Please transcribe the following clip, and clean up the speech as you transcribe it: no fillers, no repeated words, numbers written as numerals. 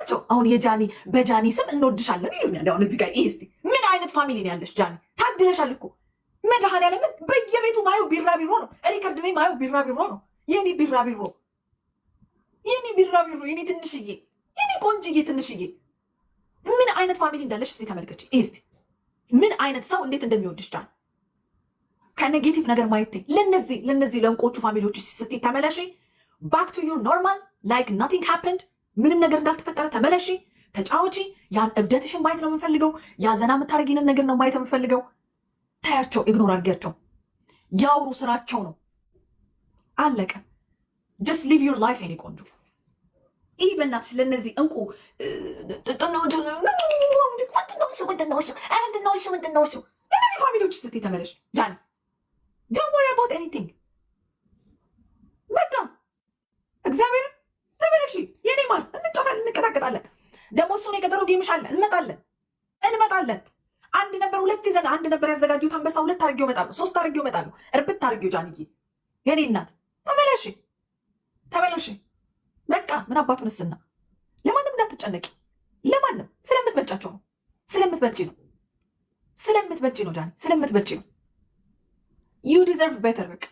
ታያቸው። አሁን የጃኒ በጃኒ ስም እንወድሻለን ይሉኛል። አሁን እዚህ ጋር እስቲ ምን አይነት ፋሚሊ ነው ያለሽ ጃኒ? ታድለሻል እኮ መድኃኒዓለምን በየቤቱ ማየው ቢራቢሮ ነው። ሪከርድ ላይ ማየው ቢራቢሮ ነው። የኔ ቢራቢሮ የኔ ትንሽዬ የኔ ቆንጅዬ ትንሽዬ ምን አይነት ፋሚሊ እንዳለሽ እስቲ ተመልከች። እስቲ ምን አይነት ሰው እንዴት እንደሚወድሽ ጃኒ ከኔጌቲቭ ነገር ማየት ለነዚህ ለእንቆቹ ፋሚሊዎች ስትይ ተመለሺ። ባክ ቱ ዩር ኖርማል ላይክ ናቲንግ ሃፕንድ ምንም ነገር እንዳልተፈጠረ ተመለሺ፣ ተጫወቺ። ያን እብደትሽን ማየት ነው የምንፈልገው። ያዘና የምታደርጊንን ነገር ነው ማየት የምንፈልገው። ታያቸው፣ ኢግኖር አድርጊያቸው። ያውሩ፣ ስራቸው ነው። አለቀ። ጀስት ሊቭ ዩር ላይፍ የኔ ቆንጆ። ይህ በእናትሽ ለእነዚህ እንቁ እነዚህ ፋሚሊዎች ስትይ ተመለሽ ጃኒ። ዶንት ወሪ አባውት ኤኒቲንግ። በቃ እግዚአብሔርን ተመለሺ የኔ ማር። እንጫወታለን፣ እንቀጣቀጣለን። ደግሞ እሱን የቀጠሮ ጌምሽ አለ። እንመጣለን። አንድ ነበር ሁለት ይዘን አንድ ነበር ያዘጋጁት አንበሳ። ሁለት አድርጌው እመጣለሁ፣ ሶስት አድርጌው እመጣለሁ። እርብት አድርጌው ጃንዬ የኔ እናት ተመለሺ። በቃ ምን አባቱን እስና ለማንም እንዳትጨነቂ። ለማንም ስለምትበልጫቸው ነው። ስለምትበልጪ ነው ጃኒ፣ ስለምትበልጪ ነው። ዩ ዲዘርቭ ቤተር። በቃ